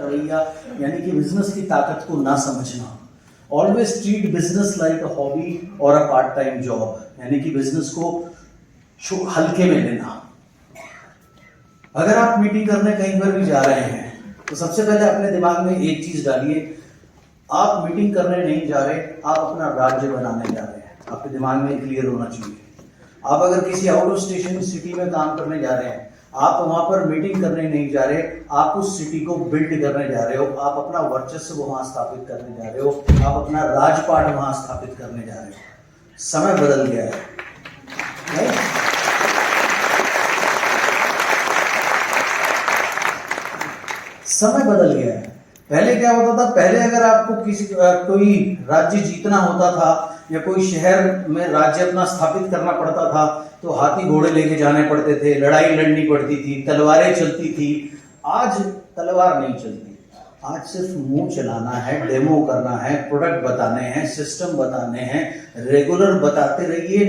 रवैया यानी कि बिजनेस की ताकत को ना समझना। Always treat business like a hobby और अ पार्ट टाइम जॉब, यानी कि बिजनेस को हल्के में लेना। अगर आप मीटिंग करने कहीं पर भी जा रहे हैं तो सबसे पहले अपने दिमाग में एक चीज डालिए, आप मीटिंग करने नहीं जा रहे, आप अपना राज्य बनाने जा रहे हैं। आपके दिमाग में क्लियर होना चाहिए। आप अगर किसी आउट ऑफ स्टेशन सिटी में काम करने जा रहे हैं, आप वहां पर मीटिंग करने नहीं जा रहे, आप उस सिटी को बिल्ड करने जा रहे हो, आप अपना वर्चस्व वहां स्थापित करने जा रहे हो, आप अपना राजपाट वहां स्थापित करने जा रहे हो। समय बदल गया है, नहीं? समय बदल गया है। पहले क्या होता था, पहले अगर आपको कोई राज्य जीतना होता था या कोई शहर में राज्य अपना स्थापित करना पड़ता था तो हाथी घोड़े लेके जाने पड़ते थे, लड़ाई लड़नी पड़ती थी, तलवारें चलती थी। आज तलवार नहीं चलती, आज सिर्फ मुंह चलाना है, डेमो करना है, प्रोडक्ट बताने हैं, सिस्टम बताने हैं, रेगुलर बताते रहिए,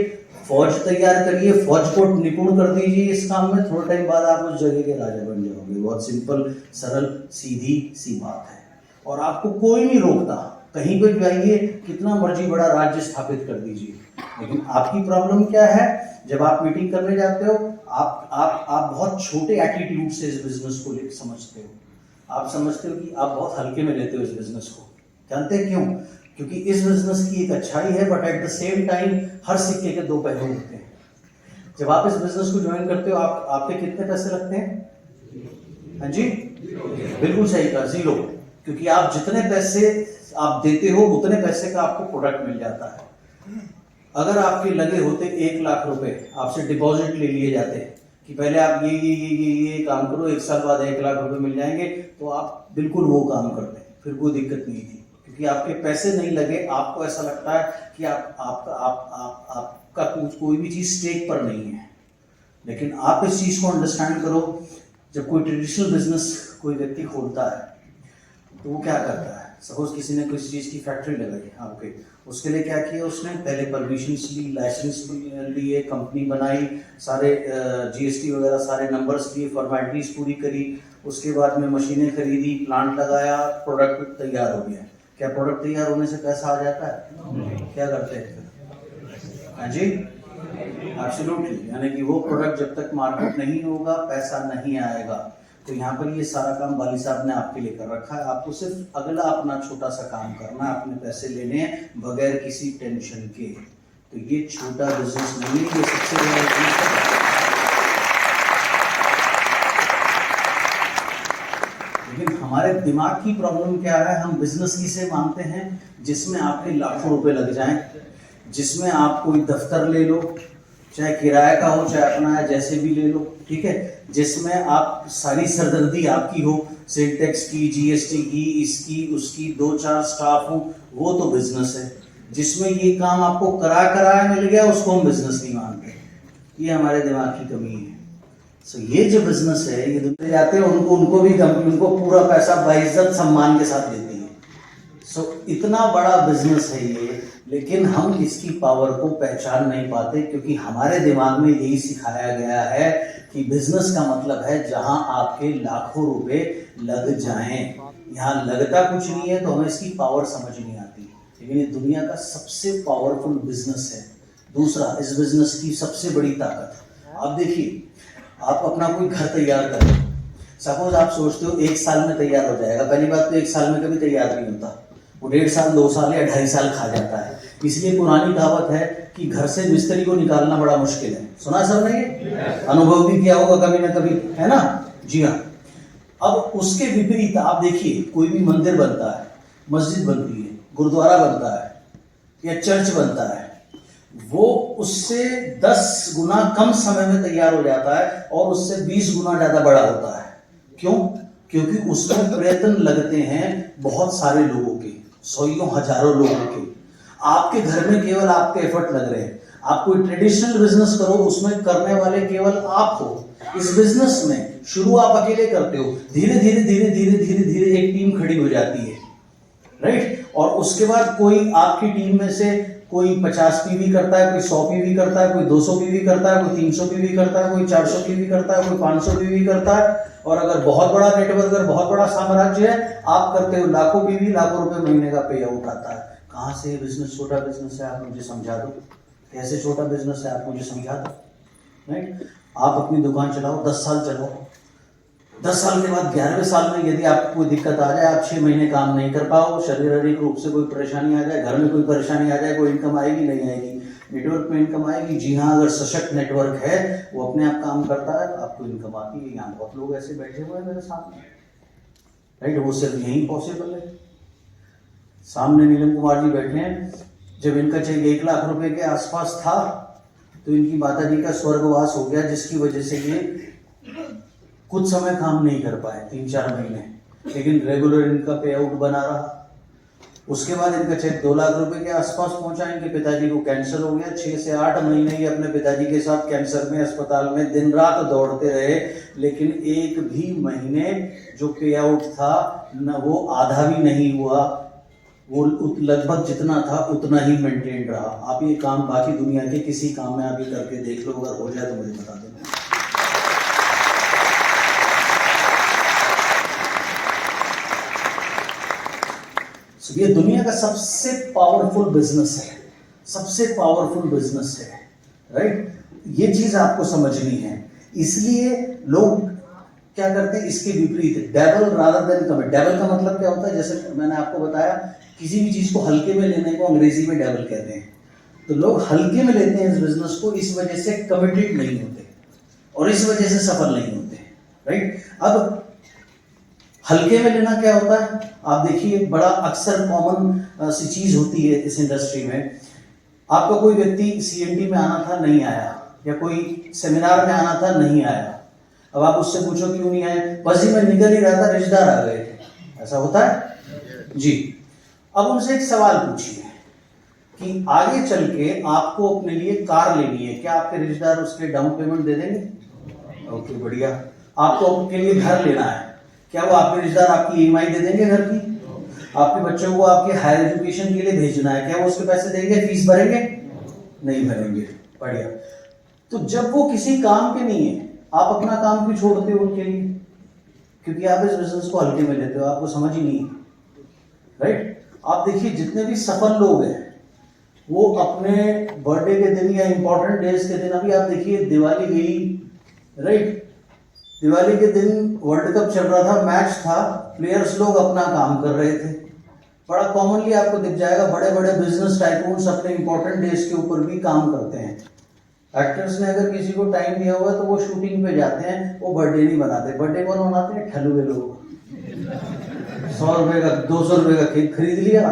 फौज तैयार करिए, फौज को निपुण कर दीजिए इस काम में, थोड़ा टाइम बाद आप उस जगह के राजा बन जाओगे। बहुत सिंपल, सरल, सीधी सी बात है और आपको कोई नहीं रोकता। कहीं पर जाइए, कितना मर्जी बड़ा राज्य स्थापित कर दीजिए, लेकिन आपकी प्रॉब्लम क्या है? जब आप मीटिंग करने जाते हो, आप बहुत छोटे एटीट्यूड से इस बिजनेस को समझते हो। आप समझते हो कि आप बहुत हल्के में लेते हो इस बिजनेस को। जानते हैं क्यों? क्योंकि इस बिजनेस की एक अच्छाई है, but at the same time हर सिक्के के दो पहलू होते हैं। जब आप इस बिजनेस को ज्वाइन करते हो, आपके कितने पैसे लगते हैं? हाँ जी, बिल्कुल सही कहा, 0। क्योंकि आप जितने पैसे आप देते हो उतने पैसे का आपको प्रोडक्ट मिल जाता है। अगर आपके लगे होते 1 लाख रुपए, आपसे डिपॉजिट ले लिए जाते कि पहले आप ये काम करो, 1 साल बाद 1 लाख रुपए मिल जाएंगे, तो आप बिल्कुल वो काम करते, फिर कोई दिक्कत नहीं थी। क्योंकि आपके पैसे नहीं लगे, आपको ऐसा लगता है कि आपका कोई भी चीज स्टेक पर नहीं है। लेकिन आप इस चीज को अंडरस्टैंड करो, जब कोई ट्रेडिशनल बिजनेस कोई व्यक्ति खोलता है तो वो क्या करता है? सपोज किसी ने किसी चीज की फैक्ट्री लगाई आपके, उसके लिए क्या किया उसने? पहले परमिशंस ली, लाइसेंस लिए, कंपनी बनाई, सारे जीएसटी वगैरह सारे नंबर्स लिए, फॉर्मेलिटीज पूरी करी, उसके बाद में मशीनें खरीदी, प्लांट लगाया, प्रोडक्ट तैयार हो गया। क्या प्रोडक्ट तैयार होने से पैसा आ जाता है? क्या करते हैं? हाँ जी, एब्सोल्युटली। यानी कि वो प्रोडक्ट जब तक मार्केट नहीं होगा, पैसा नहीं आएगा। तो यहाँ पर ये सारा काम वाली साहब ने आपके लिए कर रखा है। आपको सिर्फ अगला अपना छोटा सा काम करना है, अपने पैसे लेने हैं बगैर किसी टेंशन के। तो ये छोटा बिजनेस नहीं है, ये सबसे बड़ा बिजनेस है। लेकिन हमारे दिमाग की प्रॉब्लम क्या है? हम बिजनेस किसे मानते हैं? जिसमें आपके लाखों रुपए लग जाएं, जिसमें आप कोई दफ्तर ले लो, चाहे किराए का हो चाहे अपना है, जैसे भी ले लो, ठीक है, जिसमें आप सारी सरदर्दी आपकी हो, सेल टैक्स की, जीएसटी की, इसकी उसकी, 2-4 स्टाफ हो, वो तो बिजनेस है। जिसमें ये काम आपको कराया मिल गया, उसको हम बिजनेस नहीं मानते। ये हमारे दिमाग की कमी है। सो ये जो बिजनेस है, ये दूसरे जाते हैं, उनको भी कंपनी उनको पूरा पैसा बाइज्जत सम्मान के साथ देती है। सो इतना बड़ा बिजनेस है ये, लेकिन हम इसकी पावर को पहचान नहीं पाते, क्योंकि हमारे दिमाग में यही सिखाया गया है कि बिजनेस का मतलब है जहां आपके लाखों रुपए लग जाएं। यहाँ लगता कुछ नहीं है, तो हमें इसकी पावर समझ नहीं आती। लेकिन ये दुनिया का सबसे पावरफुल बिजनेस है। दूसरा, इस बिजनेस की सबसे बड़ी ताकत, आप देखिए, आप अपना कोई घर तैयार करें, सपोज आप सोचते हो 1 साल में तैयार हो जाएगा। पहली बात तो 1 साल में कभी तैयार नहीं होता, वो 1.5 साल 2 साल या 2.5 साल खा जाता है। इसलिए पुरानी कहावत है कि घर से मिस्त्री को निकालना बड़ा मुश्किल है। सुना सबने? ये अनुभव भी किया होगा कभी ना कभी, है ना? जी हाँ। अब उसके विपरीत आप देखिए, कोई भी मंदिर बनता है, मस्जिद बनती है, गुरुद्वारा बनता है या चर्च बनता है, वो उससे 10 गुना कम समय में तैयार हो जाता है और उससे 20 गुना ज्यादा बड़ा होता है। क्यों? क्योंकि उसमें प्रयत्न लगते हैं बहुत सारे लोगों के, 100 हजारों लोगों के। आपके घर में केवल आपके एफर्ट लग रहे हैं। आप कोई ट्रेडिशनल बिजनेस करो, उसमें करने वाले केवल आप हो। इस बिजनेस में शुरू आप अकेले करते हो, धीरे धीरे एक टीम खड़ी हो जाती है, राइट? और उसके बाद कोई आपकी टीम में से कोई 50 पीवी करता है, कोई 100 पीवी करता है, कोई 200 पीवी करता है, कोई 300 पीवी करता है, कोई 400 पीवी करता है, कोई 500 पीवी करता है। और अगर बहुत बड़ा नेटवर्क, अगर बहुत बड़ा साम्राज्य है, आप करते हो लाखों पीवी, लाखों रुपए महीने का पे आउट आता है। कहाँ से बिजनेस छोटा बिजनेस है, आप मुझे समझा दो। कैसे छोटा बिजनेस है, आप मुझे समझा दो। राइट, आप अपनी दुकान चलाओ, 10 साल चलाओ, 10 साल के बाद 11वें साल में यदि आपको कोई दिक्कत आ जाए, आप 6 महीने काम नहीं कर पाओ, शारीरिक रूप से कोई परेशानी आ जाए, घर में कोई परेशानी आ जाए, कोई इनकम आएगी नहीं आएगी, नेटवर्क में इनकम आएगी। जी हाँ, अगर सशक्त नेटवर्क है, वो अपने आप काम करता है, आपको इनकम आती है। यहाँ बहुत लोग ऐसे बैठे हुए हैं मेरे सामने, राइट, वो सिर्फ यही पॉसिबल है। सामने नीलम कुमार जी बैठे हैं, जब इनका चेक 1 लाख रुपए के आसपास था तो इनकी माता जी का स्वर्गवास हो गया, जिसकी वजह से ये कुछ समय काम नहीं कर पाए, 3-4 महीने, लेकिन रेगुलर इनका पे आउट बना रहा। उसके बाद इनका चेक 2 लाख रुपए के आसपास पहुंचा। इनके पिताजी को कैंसर हो गया, 6 से 8 महीने ये अपने पिताजी के साथ कैंसर में अस्पताल में दिन रात दौड़ते रहे, लेकिन एक भी महीने जो पे आउट था न वो आधा भी नहीं हुआ, वो लगभग जितना था उतना ही मेंटेन रहा। आप ये काम बाकी दुनिया के किसी काम में आप ये करके देख लो, अगर हो जाए तो मुझे बता देना। ये दुनिया का सबसे पावरफुल बिजनेस है, सबसे पावरफुल बिजनेस है, राइट। ये चीज आपको समझनी है। इसलिए लोग क्या करते हैं, इसके विपरीत, devil rather than commit. Devil का मतलब क्या होता है, जैसे मैंने आपको बताया, किसी भी चीज को हल्के में लेने को अंग्रेजी में डेवल कहते हैं। तो लोग हल्के में लेते हैं इस बिजनेस को, इस वजह से कमिटेड नहीं होते और इस वजह से सफल नहीं होते, राइट। अब हल्के में लेना क्या होता है, आप देखिए, बड़ा अक्सर कॉमन सी चीज होती है इस इंडस्ट्री में। आपका कोई व्यक्ति सीएमटी में आना था, नहीं आया, या कोई सेमिनार में आना था, नहीं आया। अब आप उससे पूछो क्यों नहीं आए, बस ही मैं निकल ही रहा था, रिश्तेदार आ गए थे। ऐसा होता है जी। अब उनसे एक सवाल पूछिए कि आगे चल के आपको अपने लिए कार लेनी है, क्या आपके रिश्तेदार उसके डाउन पेमेंट दे देंगे? ओके, बढ़िया। आपको अपने लिए घर लेना है, क्या वो आपके रिश्तेदार आपकी ईएमआई दे देंगे घर की? आपके बच्चों को आपके हायर एजुकेशन के लिए भेजना है, क्या वो उसके पैसे देंगे, फीस भरेंगे? नहीं भरेंगे, बढ़िया। तो जब वो किसी काम के नहीं है, आप अपना काम क्यों छोड़ते हो उनके लिए? क्योंकि आप इस बिजनेस को हल्के में लेते हो, आपको समझ ही नहीं, राइट। आप देखिए, जितने भी सफल लोग हैं वो अपने बर्थडे के दिन या इंपॉर्टेंट डेज के दिन, अभी आप देखिए दिवाली गई, राइट, दिवाली के दिन वर्ल्ड कप चल रहा था, मैच था, प्लेयर्स लोग अपना काम कर रहे थे। बड़ा कॉमनली आपको दिख जाएगा, बड़े बड़े बिजनेस टाइकून्स अपने इंपॉर्टेंट डेज के ऊपर भी काम करते हैं। एक्टर्स ने अगर किसी को टाइम दिया हुआ तो वो शूटिंग पे जाते हैं, वो बर्थडे नहीं बनाते। बर्थडे कौन मनाते हैं? ठलुए लोग। 100 रुपए का, 200 रुपए का केक खरीद लिया,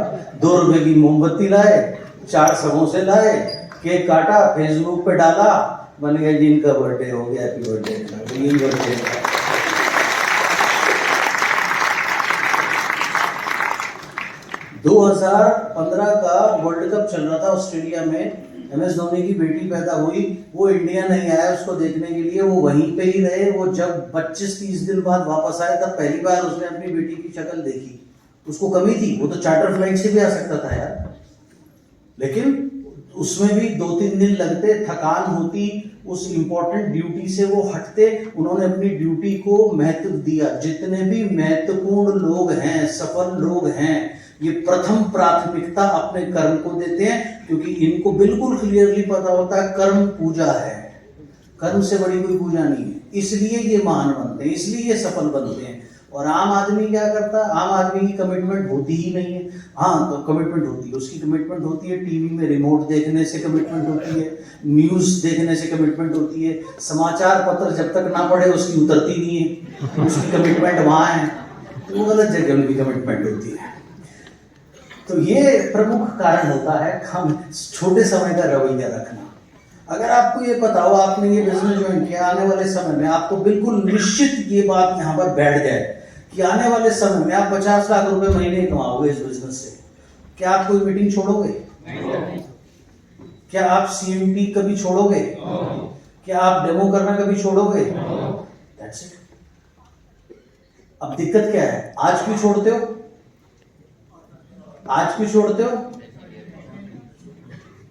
2 रुपए की मोमबत्ती लाए, 4 समोसे लाए, केक काटा, फेसबुक पे डाला, बन गया जी इनका बर्थडे हो गया, हैप्पी बर्थडे। यही बर्थडे 2015 का वर्ल्ड कप चल रहा था ऑस्ट्रेलिया में, MS धोनी की बेटी पैदा हुई, वो इंडिया नहीं आया उसको देखने के लिए, वो वहीं पे ही रहे। वो जब 25-30 दिन बाद वापस आया, तब पहली बार उसने अपनी बेटी की शक्ल देखी। उसको कमी थी, वो तो चार्टर फ्लाइट से भी आ सकता था यार, लेकिन उसमें भी 2-3 दिन लगते, थकान होती, उस इंपॉर्टेंट ड्यूटी से वो हटते। उन्होंने अपनी ड्यूटी को महत्व दिया। जितने भी महत्वपूर्ण लोग हैं, सफल लोग हैं, ये प्रथम प्राथमिकता अपने कर्म को देते हैं, क्योंकि इनको बिल्कुल क्लियरली पता होता है कर्म पूजा है, कर्म से बड़ी कोई पूजा नहीं है। इसलिए ये महान बनते हैं, इसलिए ये सफल बनते हैं। और आम आदमी क्या करता है? आम आदमी की कमिटमेंट होती ही नहीं है। हाँ, तो कमिटमेंट होती है, उसकी कमिटमेंट होती है टीवी में रिमोट देखने से कमिटमेंट होती है, न्यूज देखने से कमिटमेंट होती है, समाचार पत्र जब तक ना पढ़े उसकी उतरती नहीं है, उसकी कमिटमेंट वहां है, तो वो गलत जगह उनकी कमिटमेंट होती है। तो ये प्रमुख कारण होता है हम छोटे समय का रवैया रखना। अगर आपको ये पता हो, आपने ये बिजनेस ज्वाइन किया, आने वाले समय में आपको बिल्कुल निश्चित ये बात यहाँ पर बैठ जाए कि आने वाले समय में आप 50 लाख रुपए महीने कमाओगे इस बिजनेस से, क्या आप कोई मीटिंग छोड़ोगे? क्या आप CMT कभी छोड़ोगे? क्या आप डेमो करना कभी छोड़ोगे? That's it. अब दिक्कत क्या है? आज क्यों छोड़ते हो? आज क्यों छोड़ते हो?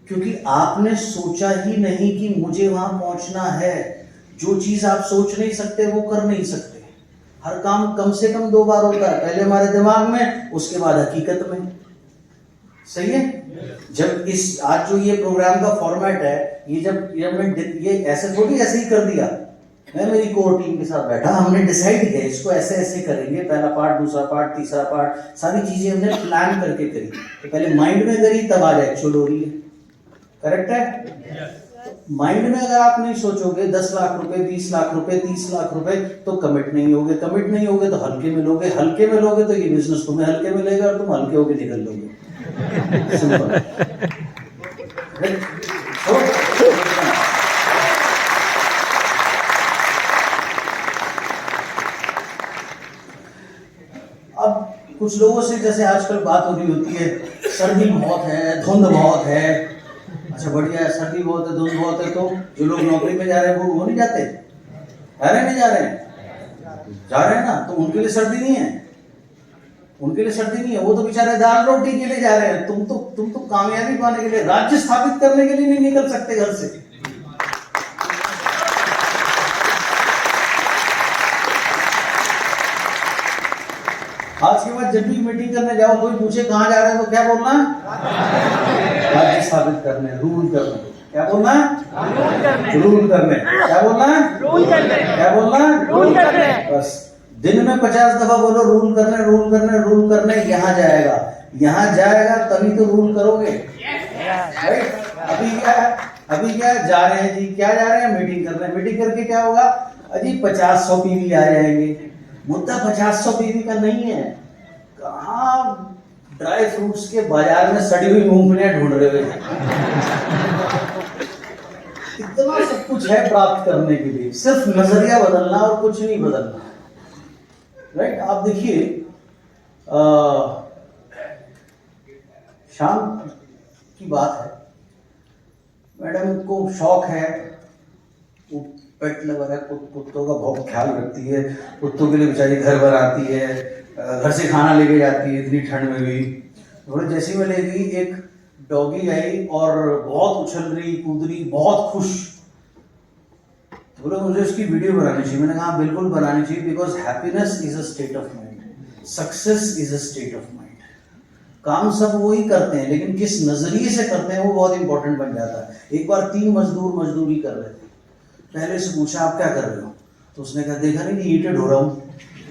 क्योंकि आपने सोचा ही नहीं कि मुझे वहां पहुंचना है। जो चीज आप सोच नहीं सकते वो कर नहीं सकते। हर काम कम से कम 2 बार होता है, पहले हमारे दिमाग में, उसके बाद हकीकत में। सही है। जब इस आज जो ये प्रोग्राम का फॉर्मेट है, ये जब मैं ये ऐसे थोड़ी ऐसे ही कर दिया, मैं मेरी कोर टीम के साथ बैठा, हमने डिसाइड किया इसको ऐसे ऐसे करेंगे, पहला पार्ट, दूसरा पार्ट, तीसरा पार्ट, सारी चीजें हमने प्लान करके करी। तो पहले माइंड में करी, तब आज एक्चुअल हो रही है। करेक्ट है। माइंड में अगर आप नहीं सोचोगे 10 लाख रुपए, 20 लाख रुपए, 30 लाख रुपए, तो कमिट नहीं होगे, कमिट नहीं होगे तो हल्के में लोगे, हल्के में लोगे तो ये बिजनेस तुम्हें हल्के में लेगा और तुम हल्के होके निकल लोगे। सिंपल। अब कुछ लोगों से जैसे आजकल बात हो रही होती है, सर्दी बहुत है, धुंध बहुत है। अच्छा बढ़िया है, सर्दी बहुत है, धुंध बहुत है, तो जो लोग नौकरी पे जा रहे हैं वो नहीं जाते? जा रहे हैं, नहीं जा रहे हैं? जा रहे हैं ना, तो उनके लिए सर्दी नहीं है, उनके लिए सर्दी नहीं है। वो तो बेचारे दाल रोटी के लिए जा रहे हैं। तुम तो कामयाबी पाने के लिए, राज्य स्थापित करने के लिए नहीं निकल सकते घर से। आज के बाद जब भी मीटिंग करने जाओ, कोई पूछे कहां जा रहे हैं, तो क्या बोलना? राज्य स्थापित करने, रूल करने। क्या बोलना? रूल करने। क्या बोलना? रूल करने। क्या बोलना? रूल करने। बस दिन में 50 दफा बोलो रूल करने, रूल करने, रूल करने। यहाँ जाएगा, यहाँ जाएगा तभी तो रूल करोगे। अभी क्या जा रहे हैं जी? क्या जा रहे हैं? मीटिंग कर रहे हैं। मीटिंग करके क्या होगा? अजी 50-100 पीवी आ जाएंगे। मुद्दा 50-100 पीवी का नहीं है। कहाँ ड्राई फ्रूट्स के बाजार में सड़ी हुई मूंगफलियां ढूंढ रहे हो? इतना सब कुछ है प्राप्त करने के लिए, सिर्फ नजरिया बदलना और कुछ नहीं बदलना। राइट। आप देखिए, शाम की बात है, मैडम को शौक है, वो पेट लवर है, कुत्तों का बहुत ख्याल रखती है, कुत्तों के लिए बेचारी घर बनाती है, घर से खाना लेके जाती है इतनी ठंड में भी। थोड़ी जैसी में ले गई, एक डॉगी आई और बहुत उछल रही, कूद रही, बहुत खुश। तो बोले मुझे उसकी वीडियो बनानी चाहिए। मैंने कहा बिल्कुल बनानी चाहिए, because happiness is a state of mind, success is a state of mind. काम सब वो ही करते हैं, लेकिन किस नजरिए से करते हैं वो बहुत इंपॉर्टेंट बन जाता है। एक बार 3 मजदूर मजदूरी कर रहे थे। पहले से पूछा आप क्या कर रहे हो? तो उसने कहा देखा नहीं, ईंटें ढो रहा हूँ।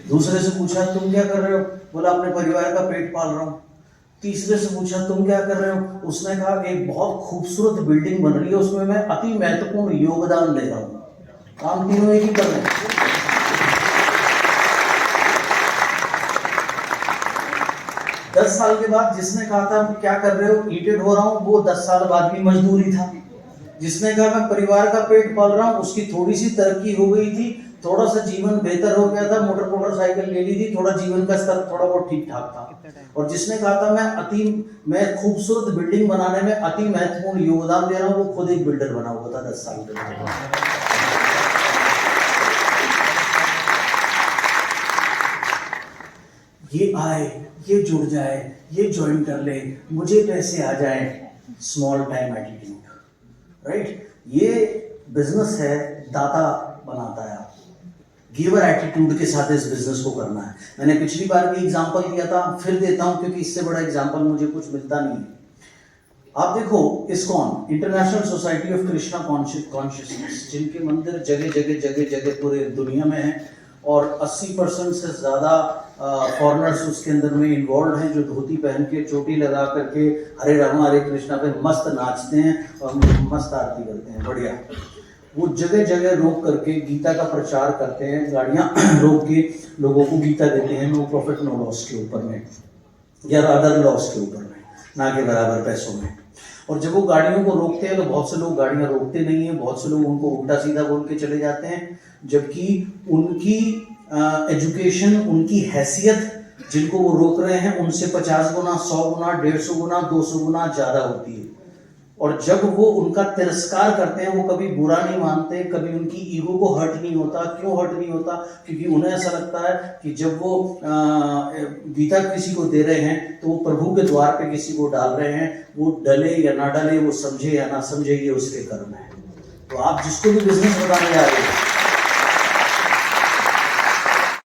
दूसरे से पूछा तुम क्या कर रहे हो? बोला अपने परिवार का पेट पाल रहा हूँ। तीसरे से पूछा तुम क्या कर रहे हो? उसने कहा एक बहुत खूबसूरत बिल्डिंग बन रही है, उसमें मैं अति महत्वपूर्ण योगदान दे रहा हूँ। काम तीनों एक ही कर रहे हैं। 10 साल के बाद जिसने कहा था क्या कर रहे हो? ईंटें ढो रहा हूँ, वो 10 साल बाद भी मजदूरी था। जिसने कहा मैं परिवार का पेट पाल रहा हूँ, उसकी थोड़ी सी तरक्की हो गई थी, थोड़ा सा जीवन बेहतर हो गया था, मोटरसाइकिल ले ली थी, थोड़ा जीवन का स्तर थोड़ा बहुत ठीक ठाक था। और जिसने कहा था मैं खूबसूरत बिल्डिंग बनाने में अति महत्वपूर्ण योगदान दे रहा हूँ, वो खुद एक बिल्डर बना हुआ था 10 साल के बाद। ये आए, ये जुड़ जाए, ये ज्वाइन कर ले, मुझे पैसे आ जाए, स्मॉल टाइम एटीट्यूड। राइट। ये बिजनेस है, दाता बनाता है आपको। गिवर एटीट्यूड के साथ इस बिजनेस को करना है। मैंने पिछली बार भी एग्जांपल दिया था, फिर देता हूं, क्योंकि इससे बड़ा एग्जांपल मुझे कुछ मिलता नहीं है। आप देखो, ISKCON, international society of Krishna consciousness, जिनके मंदिर जगह जगह पूरे दुनिया में हैं, और 80% से ज़्यादा फॉरेनर्स उसके अंदर में इन्वॉल्व हैं, जो धोती पहन के, चोटी लगा करके हरे रामा हरे कृष्णा पे मस्त नाचते हैं और मस्त आरती करते हैं। बढ़िया। वो जगह जगह रोक करके गीता का प्रचार करते हैं, गाड़ियाँ रोक के लोगों को गीता देते हैं, नो प्रॉफिट नो लॉस के ऊपर में, या अदर लॉस के ऊपर में, ना के बराबर पैसों में। और जब वो गाड़ियों को रोकते हैं तो बहुत से लोग गाड़ियां रोकते नहीं हैं, बहुत से लोग उनको उल्टा सीधा बोल के चले जाते हैं, जबकि उनकी एजुकेशन, उनकी हैसियत जिनको वो रोक रहे हैं उनसे 50 गुना, 100 गुना, 150 गुना, 200 गुना ज़्यादा होती है। और जब वो उनका तिरस्कार करते हैं, वो कभी बुरा नहीं मानते, कभी उनकी ईगो को हर्ट नहीं होता। क्यों हर्ट नहीं होता? क्योंकि उन्हें ऐसा लगता है कि जब वो गीता किसी को दे रहे हैं तो वो प्रभु के द्वार पे किसी को डाल रहे हैं। वो डले या ना डले, वो समझे या ना समझे, ये उसके कर्म है। तो आप जिसको भी बिजनेस बताने जा रहे हैं,